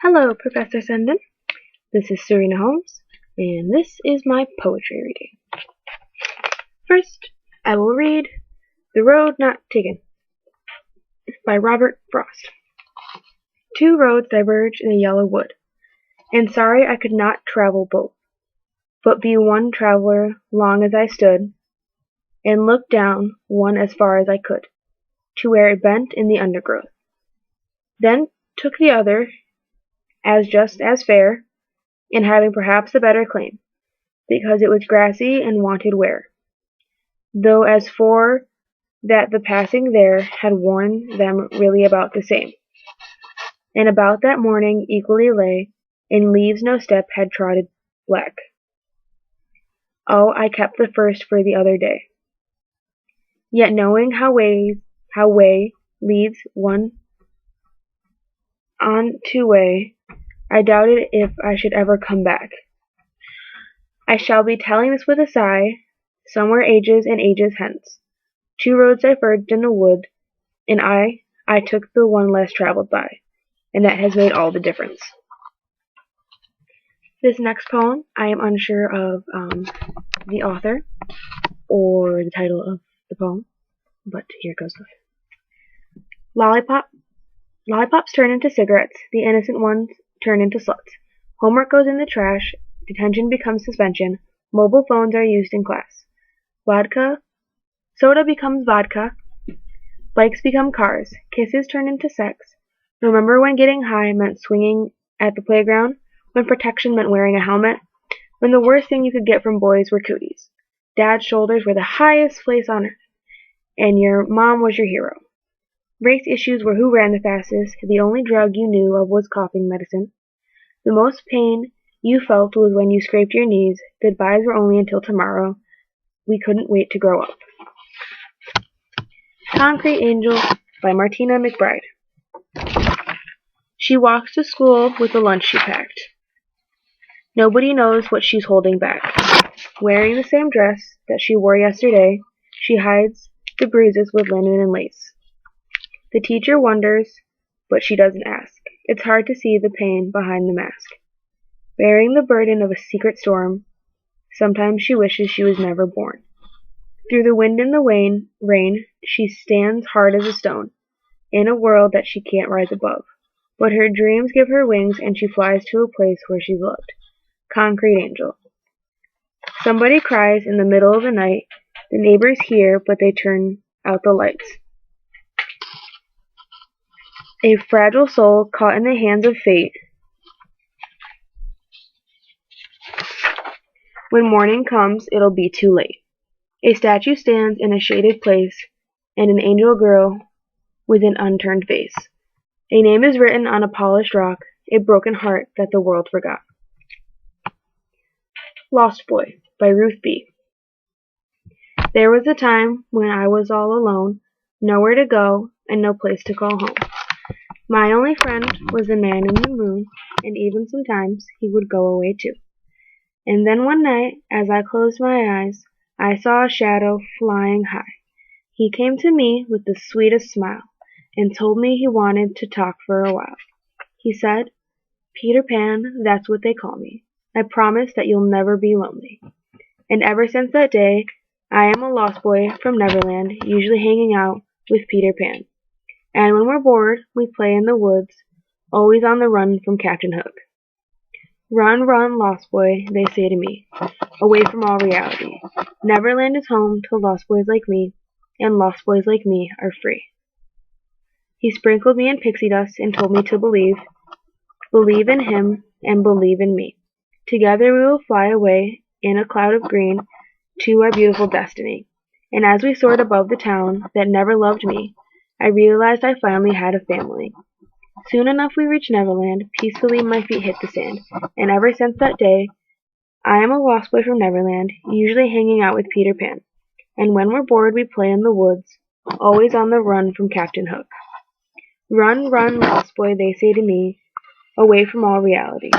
Hello, Professor Senden. This is Serena Holmes, and this is my poetry reading. First, I will read The Road Not Taken by Robert Frost. Two roads diverged in a yellow wood, and sorry I could not travel both, but be one traveler long as I stood, and looked down one as far as I could, to where it bent in the undergrowth. Then took the other as just as fair, and having perhaps a better claim, because it was grassy and wanted wear, though as for that the passing there had worn them really about the same, and about that morning equally lay, in leaves no step had trodden black. Oh, I kept the first for the other day. Yet knowing how way leads one on to way, I doubted if I should ever come back. I shall be telling this with a sigh, somewhere ages and ages hence. Two roads diverged in a wood, and I took the one less traveled by, and that has made all the difference. This next poem, I am unsure of the author or the title of the poem, but here goes. Lollipops turn into cigarettes, the innocent ones turn into sluts. Homework goes in the trash, detention becomes suspension, mobile phones are used in class. Soda becomes vodka, bikes become cars, kisses turn into sex. Remember when getting high meant swinging at the playground? When protection meant wearing a helmet? When the worst thing you could get from boys were cooties? Dad's shoulders were the highest place on earth, and your mom was your hero. Race issues were who ran the fastest, the only drug you knew of was coughing medicine. The most pain you felt was when you scraped your knees, goodbyes were only until tomorrow, we couldn't wait to grow up. Concrete Angel by Martina McBride. She walks to school with the lunch she packed. Nobody knows what she's holding back. Wearing the same dress that she wore yesterday, she hides the bruises with linen and lace. The teacher wonders, but she doesn't ask. It's hard to see the pain behind the mask. Bearing the burden of a secret storm, sometimes she wishes she was never born. Through the wind and the rain, she stands hard as a stone, in a world that she can't rise above. But her dreams give her wings, and she flies to a place where she's loved. Concrete Angel. Somebody cries in the middle of the night. The neighbors hear, but they turn out the lights. A fragile soul caught in the hands of fate. When morning comes, it'll be too late. A statue stands in a shaded place, and an angel girl with an unturned face. A name is written on a polished rock, a broken heart that the world forgot. Lost Boy by Ruth B. There was a time when I was all alone, nowhere to go, and no place to call home. My only friend was the man in the moon, and even sometimes he would go away too. And then one night, as I closed my eyes, I saw a shadow flying high. He came to me with the sweetest smile, and told me he wanted to talk for a while. He said, "Peter Pan, that's what they call me. I promise that you'll never be lonely." And ever since that day, I am a lost boy from Neverland, usually hanging out with Peter Pan. And when we're bored, we play in the woods, always on the run from Captain Hook. Run, run, lost boy, they say to me, away from all reality. Neverland is home to lost boys like me, and lost boys like me are free. He sprinkled me in pixie dust and told me to believe in him and believe in me. Together we will fly away in a cloud of green to our beautiful destiny. And as we soared above the town that never loved me, I realized I finally had a family. Soon enough we reached Neverland. Peacefully my feet hit the sand, and ever since that day, I am a lost boy from Neverland, usually hanging out with Peter Pan. And when we're bored we play in the woods, always on the run from Captain Hook. Run, run, lost boy, they say to me, away from all reality.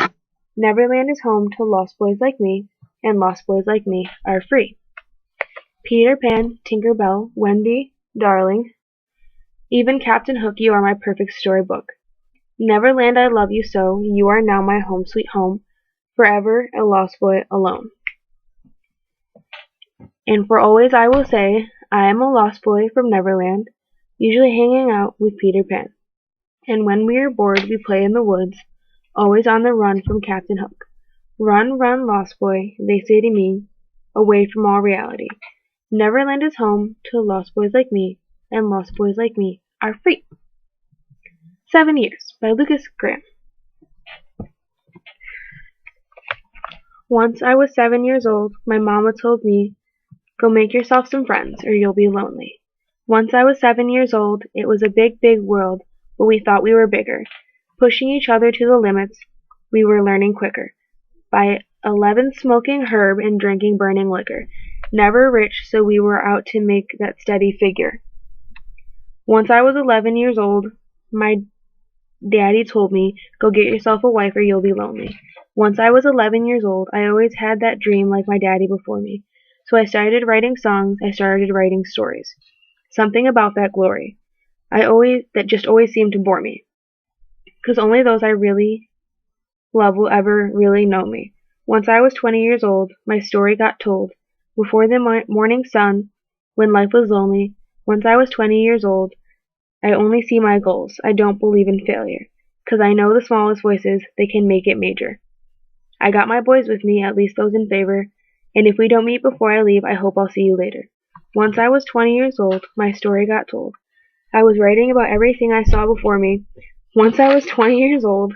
Neverland is home to lost boys like me, and lost boys like me are free. Peter Pan, Tinker Bell, Wendy, darling, even Captain Hook, you are my perfect storybook. Neverland, I love you so. You are now my home, sweet home. Forever a lost boy alone. And for always I will say, I am a lost boy from Neverland, usually hanging out with Peter Pan. And when we are bored, we play in the woods, always on the run from Captain Hook. Run, run, lost boy, they say to me, away from all reality. Neverland is home to lost boys like me, and lost boys like me are free. 7 Years by Lucas Graham. Once I was 7 years old, my mama told me, go make yourself some friends or you'll be lonely. Once I was 7 years old, it was a big, big world, but we thought we were bigger. Pushing each other to the limits, we were learning quicker. By 11 smoking herb and drinking burning liquor. Never rich, so we were out to make that steady figure. Once I was 11 years old, my daddy told me, go get yourself a wife or you'll be lonely. Once I was 11 years old, I always had that dream like my daddy before me. So I started writing songs, I started writing stories. Something about that glory. That just always seemed to bore me. 'Cause only those I really love will ever really know me. Once I was 20 years old, my story got told. Before the morning sun, when life was lonely. Once I was 20 years old, I only see my goals. I don't believe in failure. 'Cause I know the smallest voices, they can make it major. I got my boys with me, at least those in favor. And if we don't meet before I leave, I hope I'll see you later. Once I was 20 years old, my story got told. I was writing about everything I saw before me. Once I was 20 years old,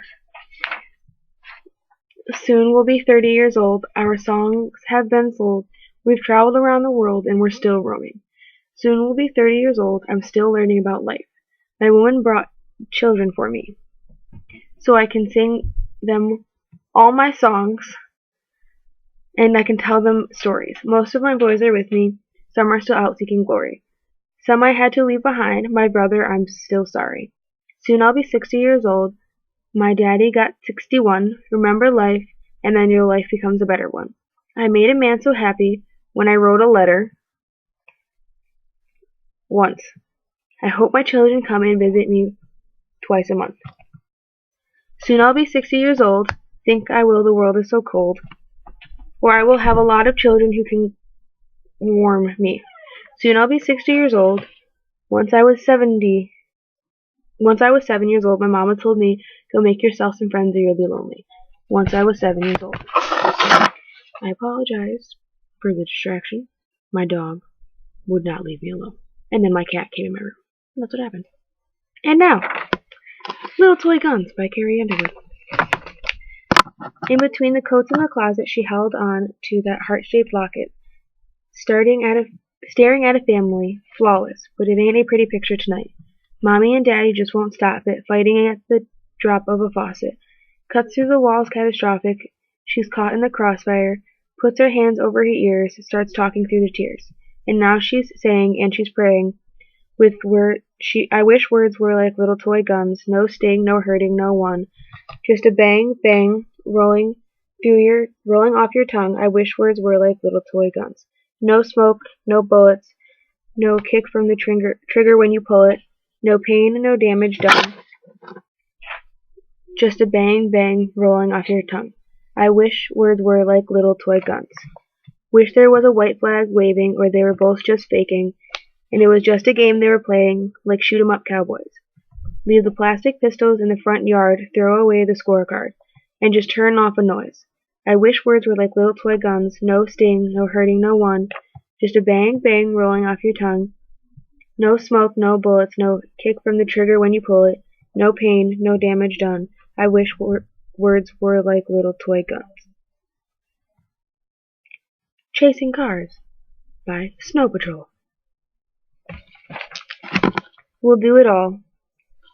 soon we'll be 30 years old. Our songs have been sold. We've traveled around the world and we're still roaming. Soon we'll be 30 years old. I'm still learning about life. My woman brought children for me, so I can sing them all my songs and I can tell them stories. Most of my boys are with me. Some are still out seeking glory. Some I had to leave behind. My brother, I'm still sorry. Soon I'll be 60 years old. My daddy got 61. Remember life, and then your life becomes a better one. I made a man so happy when I wrote a letter once. I hope my children come and visit me twice a month. Soon I'll be 60 years old. Think I will, the world is so cold. Or I will have a lot of children who can warm me. Soon I'll be 60 years old. Once I was 7 years old, my mama told me, go make yourself some friends or you'll be lonely. Once I was 7 years old. I apologize for the distraction. My dog would not leave me alone. And then my cat came in my room. And that's what happened. And now, Little Toy Guns by Carrie Underwood. In between the coats in the closet, she held on to that heart-shaped locket, staring at a family, flawless, but it ain't a pretty picture tonight. Mommy and Daddy just won't stop it, fighting at the drop of a faucet. Cuts through the walls catastrophic. She's caught in the crossfire, puts her hands over her ears, starts talking through the tears. And now she's saying and she's praying I wish words were like little toy guns, no sting, no hurting, no one. Just a bang, bang, rolling off your tongue. I wish words were like little toy guns. No smoke, no bullets, no kick from the trigger when you pull it, no pain, no damage done. Just a bang, bang, rolling off your tongue. I wish words were like little toy guns. Wish there was a white flag waving, or they were both just faking, and it was just a game they were playing, like shoot 'em up cowboys. Leave the plastic pistols in the front yard, throw away the scorecard, and just turn off a noise. I wish words were like little toy guns, no sting, no hurting, no one, just a bang, bang, rolling off your tongue. No smoke, no bullets, no kick from the trigger when you pull it, no pain, no damage done. I wish words were like little toy guns. Chasing Cars by Snow Patrol. We'll do it all,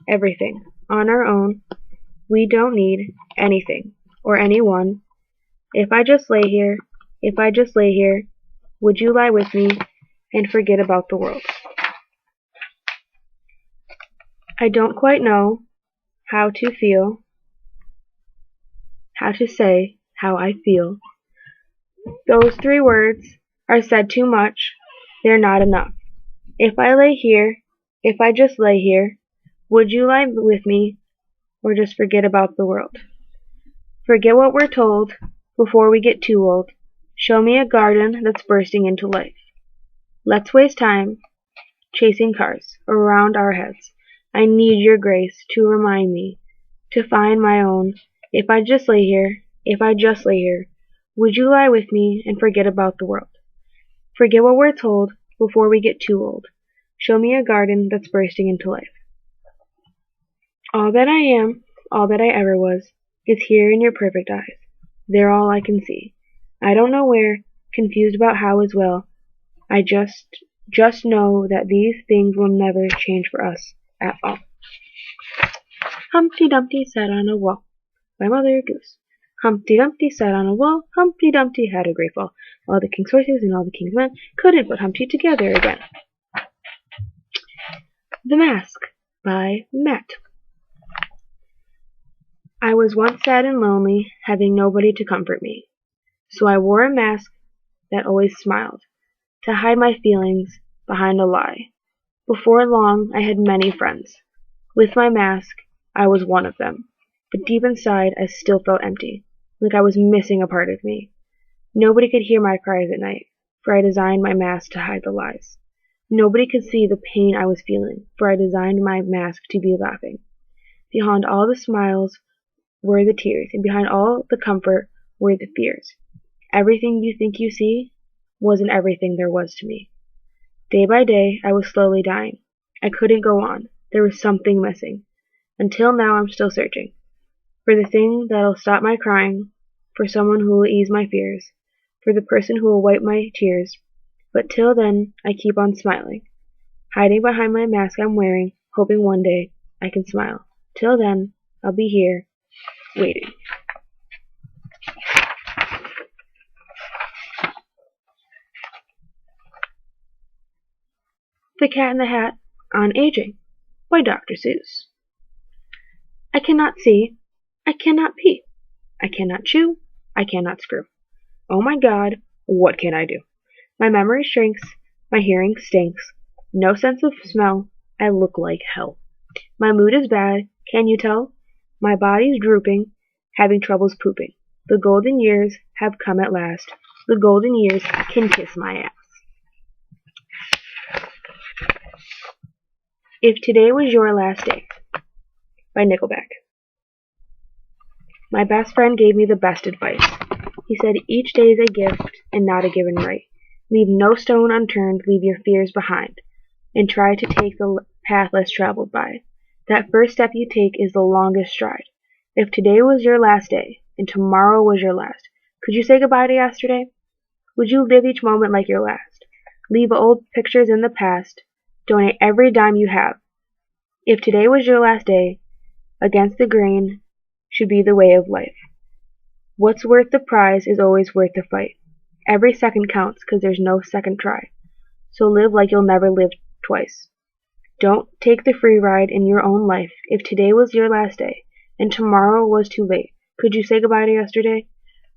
everything, on our own. We don't need anything or anyone. If I just lay here, would you lie with me and forget about the world? I don't quite know how to say how I feel. Those 3 words are said too much, they're not enough. If I just lay here, would you lie with me or just forget about the world. Forget what we're told before we get too old. Show me a garden that's bursting into life. Let's waste time chasing cars around our heads. I need your grace to remind me to find my own. If I just lay here, would you lie with me and forget about the world? Forget what we're told before we get too old. Show me a garden that's bursting into life. All that I am, all that I ever was, is here in your perfect eyes. They're all I can see. I don't know where, confused about how as well. I just know that these things will never change for us at all. Humpty Dumpty sat on a wall by Mother Goose. Humpty Dumpty sat on a wall. Humpty Dumpty had a great fall. All the king's horses and all the king's men couldn't put Humpty together again. The Mask by Matt. I was once sad and lonely, having nobody to comfort me. So I wore a mask that always smiled, to hide my feelings behind a lie. Before long, I had many friends. With my mask, I was one of them. But deep inside, I still felt empty, like I was missing a part of me. Nobody could hear my cries at night, for I designed my mask to hide the lies. Nobody could see the pain I was feeling, for I designed my mask to be laughing. Behind all the smiles were the tears, and behind all the comfort were the fears. Everything you think you see wasn't everything there was to me. Day by day, I was slowly dying. I couldn't go on. There was something missing. Until now, I'm still searching for the thing that'll stop my crying, for someone who will ease my fears, for the person who will wipe my tears. But till then, I keep on smiling, hiding behind my mask I'm wearing, hoping one day I can smile. Till then, I'll be here, waiting. The Cat in the Hat on Aging by Dr. Seuss. I cannot see, I cannot pee, I cannot chew, I cannot screw. Oh my God, what can I do? My memory shrinks, my hearing stinks, no sense of smell, I look like hell. My mood is bad, can you tell? My body's drooping, having troubles pooping. The golden years have come at last. The golden years can kiss my ass. If Today Was Your Last Day by Nickelback. My best friend gave me the best advice. He said each day is a gift and not a given right. Leave no stone unturned, leave your fears behind, and try to take the path less traveled by. That first step you take is the longest stride. If today was your last day, and tomorrow was your last, could you say goodbye to yesterday? Would you live each moment like your last? Leave old pictures in the past. Donate every dime you have. If today was your last day, against the grain should be the way of life. What's worth the prize is always worth the fight. Every second counts, 'cause there's no second try. So live like you'll never live twice. Don't take the free ride in your own life. If today was your last day, and tomorrow was too late, could you say goodbye to yesterday?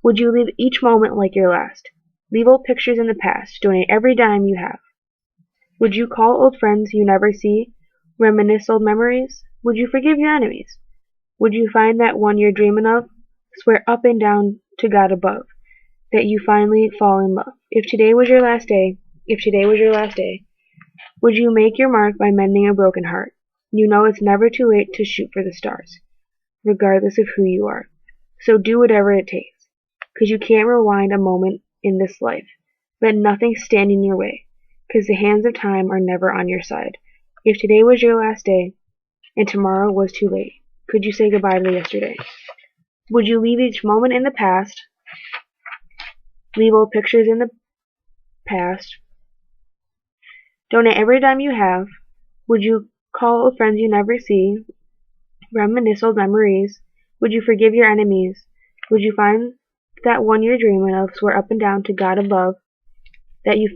Would you live each moment like your last? Leave old pictures in the past. Donate every dime you have. Would you call old friends you never see? Reminisce old memories? Would you forgive your enemies? Would you find that one you're dreaming of? Swear up and down to God above that you finally fall in love. If today was your last day, would you make your mark by mending a broken heart? You know it's never too late to shoot for the stars, regardless of who you are. So do whatever it takes, 'cause you can't rewind a moment in this life. Let nothing stand in your way, 'cause the hands of time are never on your side. If today was your last day, and tomorrow was too late, could you say goodbye to yesterday? Would you leave each moment in the past? Leave old pictures in the past. Donate every dime you have. Would you call old friends you never see? Reminisce old memories. Would you forgive your enemies? Would you find that one you're dreaming of? Swear up and down to God above that you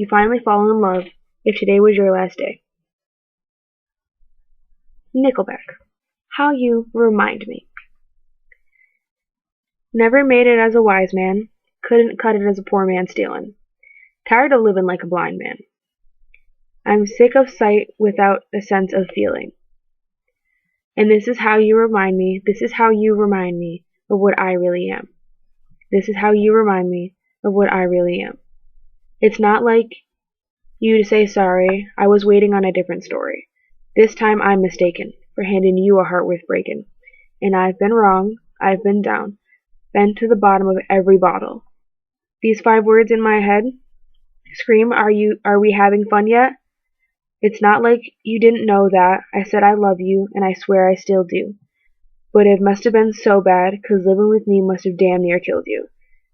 finally fall in love if today was your last day. Nickelback. How You Remind Me. Never made it as a wise man, couldn't cut it as a poor man stealing. Tired of living like a blind man. I'm sick of sight without a sense of feeling. And this is how you remind me, this is how you remind me of what I really am. This is how you remind me of what I really am. It's not like you to say sorry, I was waiting on a different story. This time I'm mistaken for handing you a heart worth breaking. And I've been wrong, I've been down, been to the bottom of every bottle. These 5 words in my head scream, are we having fun yet? It's not like you didn't know that. I said I love you, and I swear I still do. But it must have been so bad, 'cause living with me must have damn near killed you.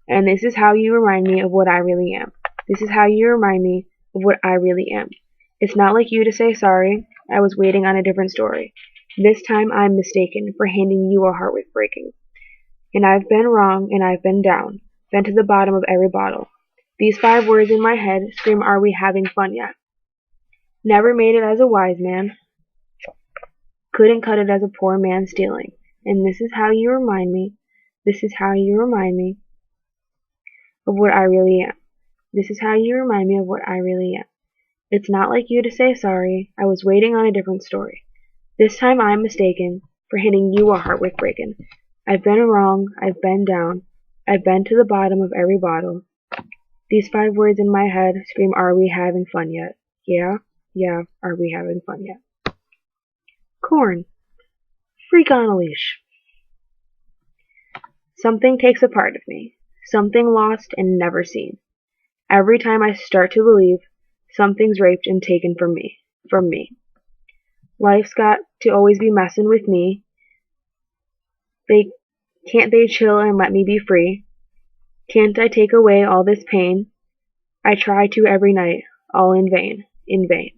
And this is how you remind me of what I really am. This is how you remind me of what I really am. It's not like you to say sorry, I was waiting on a different story. This time I'm mistaken for handing you a heart worth breaking. And I've been wrong, and I've been down, been to the bottom of every bottle. These 5 words in my head scream, are we having fun yet? Never made it as a wise man, couldn't cut it as a poor man stealing. And this is how you remind me, this is how you remind me of what I really am. This is how you remind me of what I really am. It's not like you to say sorry, I was waiting on a different story. This time I'm mistaken for handing you a heart worth breaking. I've been wrong, I've been down, I've been to the bottom of every bottle. These 5 words in my head scream, are we having fun yet? Yeah, are we having fun yet? Corn. Freak on a leash. Something takes a part of me, something lost and never seen. Every time I start to believe, something's raped and taken from me. Life's got to always be messing with me. Can't they chill and let me be free? Can't I take away all this pain? I try to every night, all in vain, in vain.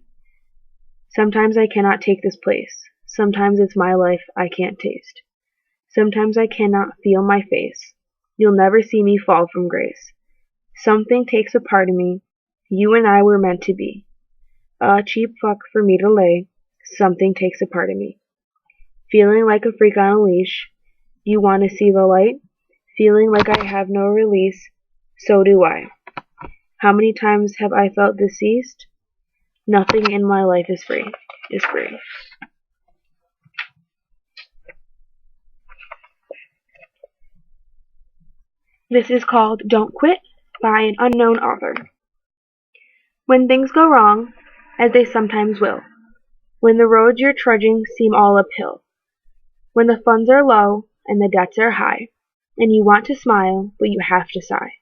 Sometimes I cannot take this place. Sometimes it's my life I can't taste. Sometimes I cannot feel my face. You'll never see me fall from grace. Something takes a part of me. You and I were meant to be. A cheap fuck for me to lay. Something takes a part of me. Feeling like a freak on a leash. You want to see the light? Feeling like I have no release. So do I. How many times have I felt deceased? Nothing in my life is free. This is called Don't Quit by an unknown author. When things go wrong, as they sometimes will, when the roads you're trudging seem all uphill, when the funds are low and the debts are high, and you want to smile, but you have to sigh,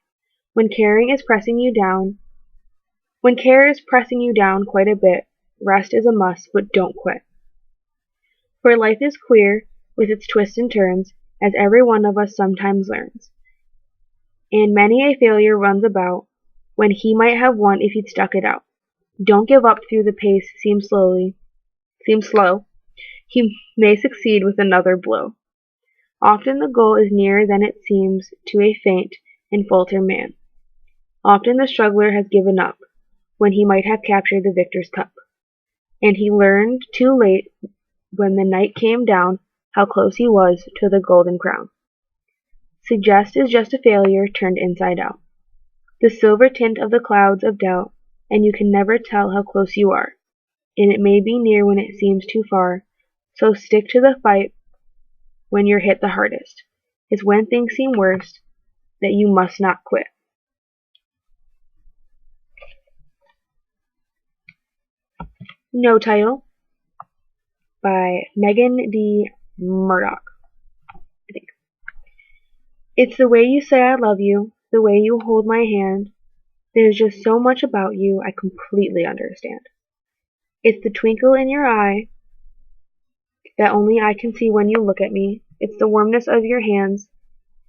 when care is pressing you down quite a bit, rest is a must, but don't quit. For life is queer, with its twists and turns, as every one of us sometimes learns. And many a failure runs about, when he might have won if he'd stuck it out. Don't give up through the pace seems slow. He may succeed with another blow. Often the goal is nearer than it seems to a faint and falter man. Often the struggler has given up, when he might have captured the victor's cup. And he learned too late, when the night came down, how close he was to the golden crown. Suggest is just a failure turned inside out. The silver tint of the clouds of doubt, and you can never tell how close you are. And it may be near when it seems too far, so stick to the fight when you're hit the hardest. It's when things seem worst that you must not quit. No Title by Megan D. Murdoch, I think. It's the way you say I love you, the way you hold my hand. There's just so much about you I completely understand. It's the twinkle in your eye that only I can see when you look at me. It's the warmness of your hands.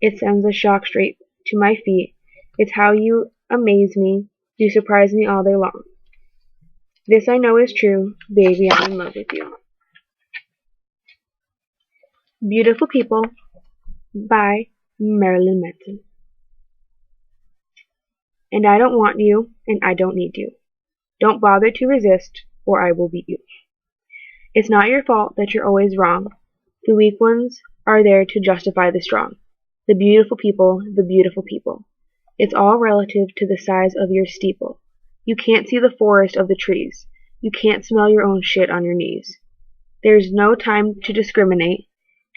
It sends a shock straight to my feet. It's how you amaze me. You surprise me all day long. This I know is true. Baby, I'm in love with you. Beautiful People by Marilyn Manson. And I don't want you, and I don't need you. Don't bother to resist, or I will beat you. It's not your fault that you're always wrong. The weak ones are there to justify the strong. The beautiful people, the beautiful people. It's all relative to the size of your steeple. You can't see the forest of the trees. You can't smell your own shit on your knees. There's no time to discriminate.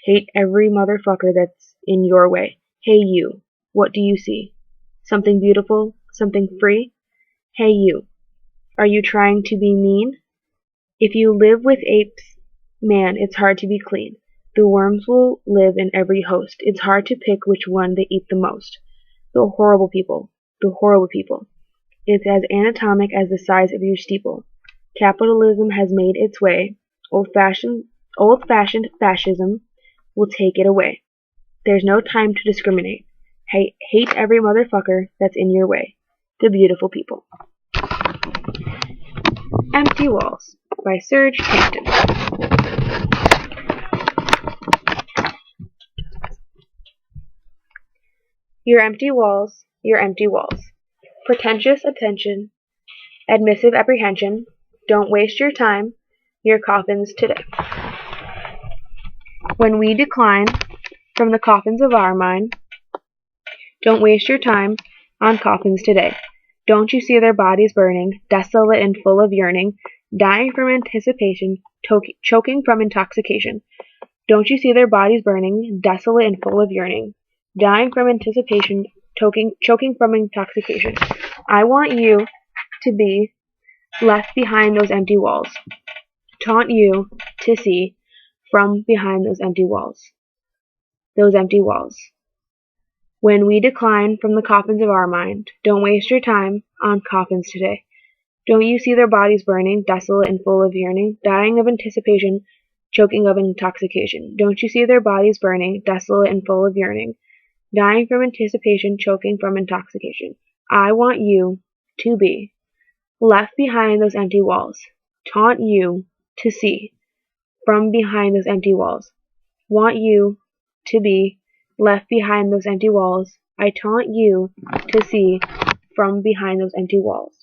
Hate every motherfucker that's in your way. Hey you, what do you see? Something beautiful? Something free? Hey you, are you trying to be mean? If you live with apes, man, it's hard to be clean. The worms will live in every host. It's hard to pick which one they eat the most. The horrible people. The horrible people. It's as anatomic as the size of your steeple. Capitalism has made its way. Old-fashioned fascism will take it away. There's no time to discriminate. Hate every motherfucker that's in your way. The beautiful people. Empty Walls by Serge Hampton. Your empty walls, your empty walls. Pretentious attention, admissive apprehension. Don't waste your time, your coffins today. When we decline from the coffins of our mind, don't waste your time on coffins today. Don't you see their bodies burning, desolate and full of yearning, dying from anticipation, choking from intoxication? Don't you see their bodies burning, desolate and full of yearning, dying from anticipation, choking from intoxication? I want you to be left behind those empty walls. Taunt you to see from behind those empty walls. Those empty walls. When we decline from the coffins of our mind, don't waste your time on coffins today. Don't you see their bodies burning, desolate and full of yearning, dying of anticipation, choking of intoxication? Don't you see their bodies burning, desolate and full of yearning, dying from anticipation, choking from intoxication? I want you to be left behind those empty walls. Taunt you to see from behind those empty walls. Want you to be left behind those empty walls. I taunt you to see from behind those empty walls.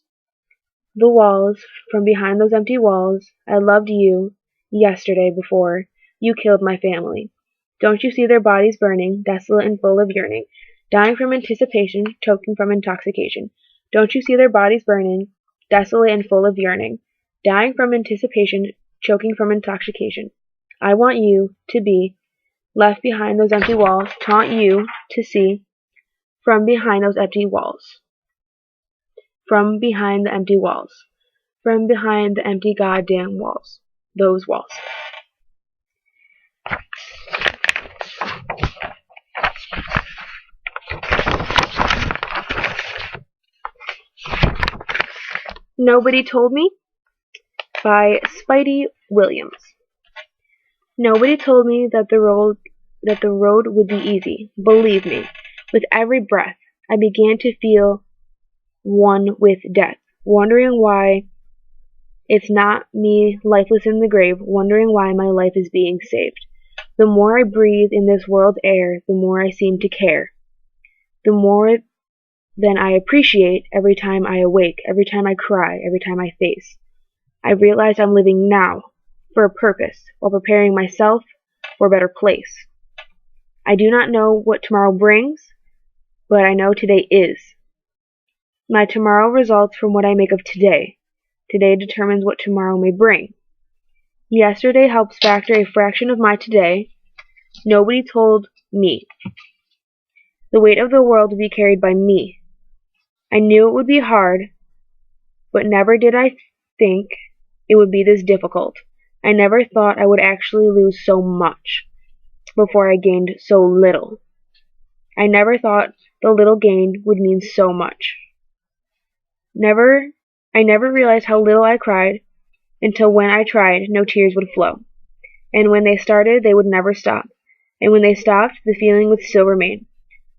The walls, from behind those empty walls. I loved you yesterday before you killed my family. Don't you see their bodies burning, desolate and full of yearning, dying from anticipation, choking from intoxication? Don't you see their bodies burning, desolate and full of yearning, dying from anticipation, choking from intoxication? I want you to be left behind those empty walls. Taunt you to see from behind those empty walls. From behind the empty walls. From behind the empty goddamn walls. Those walls. Nobody Told Me by Spidey Williams. Nobody told me that the road would be easy. Believe me, with every breath, I began to feel one with death, wondering why it's not me lifeless in the grave, wondering why my life is being saved. The more I breathe in this world's air, the more I seem to care. The more than I appreciate every time I awake, every time I cry, every time I face. I realize I'm living now for a purpose, while preparing myself for a better place. I do not know what tomorrow brings, but I know today is. My tomorrow results from what I make of today. Today determines what tomorrow may bring. Yesterday helps factor a fraction of my today. Nobody told me. The weight of the world would be carried by me. I knew it would be hard, but never did I think it would be this difficult. I never thought I would actually lose so much before I gained so little. I never thought the little gain would mean so much. I never realized how little I cried until when I tried, no tears would flow. And when they started, they would never stop. And when they stopped, the feeling would still remain.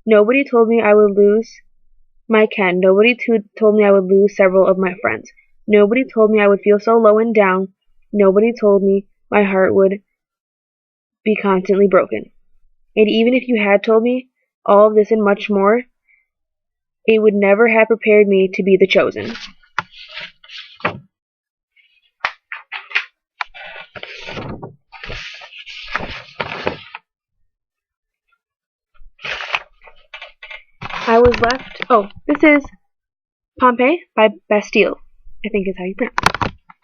Nobody told me I would lose my Ken. Nobody told me I would lose several of my friends. Nobody told me I would feel so low and down. Nobody told me my heart would be constantly broken. And even if you had told me all of this and much more, it would never have prepared me to be the chosen. I was left. Oh, this is Pompeii by Bastille, I think is how you pronounce it.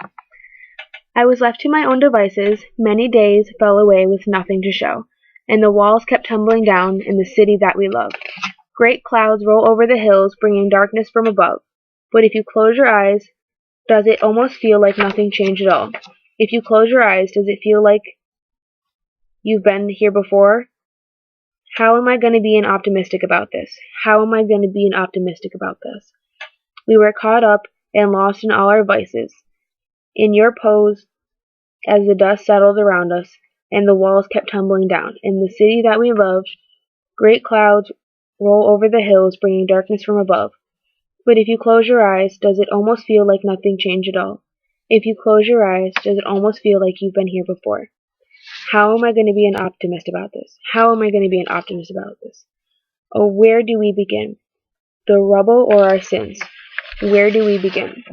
I was left to my own devices, many days fell away with nothing to show, and the walls kept tumbling down in the city that we love. Great clouds roll over the hills, bringing darkness from above. But if you close your eyes, does it almost feel like nothing changed at all? If you close your eyes, does it feel like you've been here before? How am I going to be an optimistic about this? How am I going to be an optimistic about this? We were caught up and lost in all our vices. In your pose, as the dust settled around us, and the walls kept tumbling down, in the city that we loved, great clouds roll over the hills, bringing darkness from above. But if you close your eyes, does it almost feel like nothing changed at all? If you close your eyes, does it almost feel like you've been here before? How am I going to be an optimist about this? How am I going to be an optimist about this? Oh, where do we begin? The rubble or our sins? Where do we begin?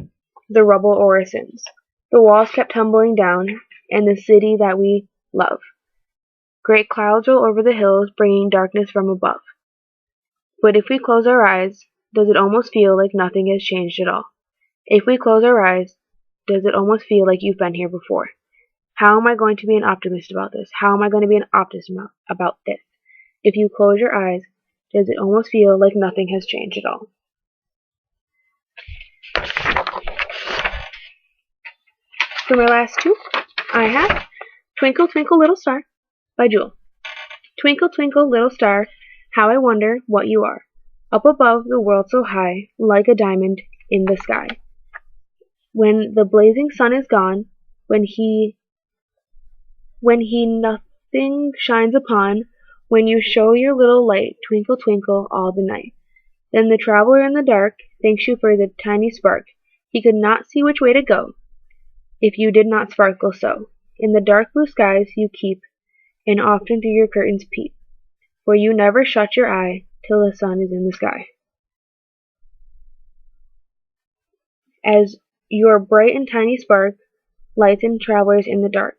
The rubble or our sins? The walls kept tumbling down, and the city that we love. Great clouds roll over the hills, bringing darkness from above. But if we close our eyes, does it almost feel like nothing has changed at all? If we close our eyes, does it almost feel like you've been here before? How am I going to be an optimist about this? How am I going to be an optimist about this? If you close your eyes, does it almost feel like nothing has changed at all? For my last two, I have Twinkle, Twinkle, Little Star by Jewel. Twinkle, twinkle, little star, how I wonder what you are. Up above the world so high, like a diamond in the sky. When the blazing sun is gone, when he nothing shines upon, when you show your little light, twinkle, twinkle, all the night. Then the traveler in the dark thanks you for the tiny spark. He could not see which way to go, if you did not sparkle so. In the dark blue skies you keep, and often through your curtains peep, for you never shut your eye till the sun is in the sky. As your bright and tiny spark lights in travelers in the dark.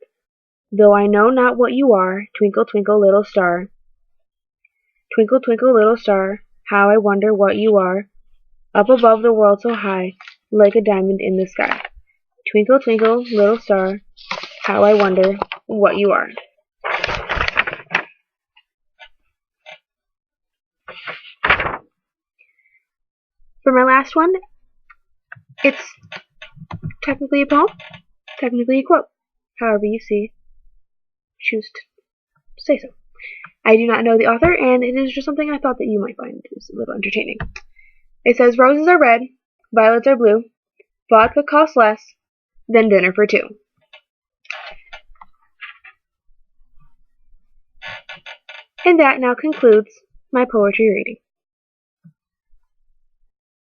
Though I know not what you are, twinkle, twinkle, little star. Twinkle, twinkle, little star, how I wonder what you are. Up above the world so high, like a diamond in the sky. Twinkle, twinkle, little star, how I wonder what you are. For my last one, it's technically a poem, technically a quote. However you choose to say so. I do not know the author, and it is just something I thought that you might find is a little entertaining. It says, roses are red, violets are blue, vodka costs less than dinner for two. And that now concludes my poetry reading.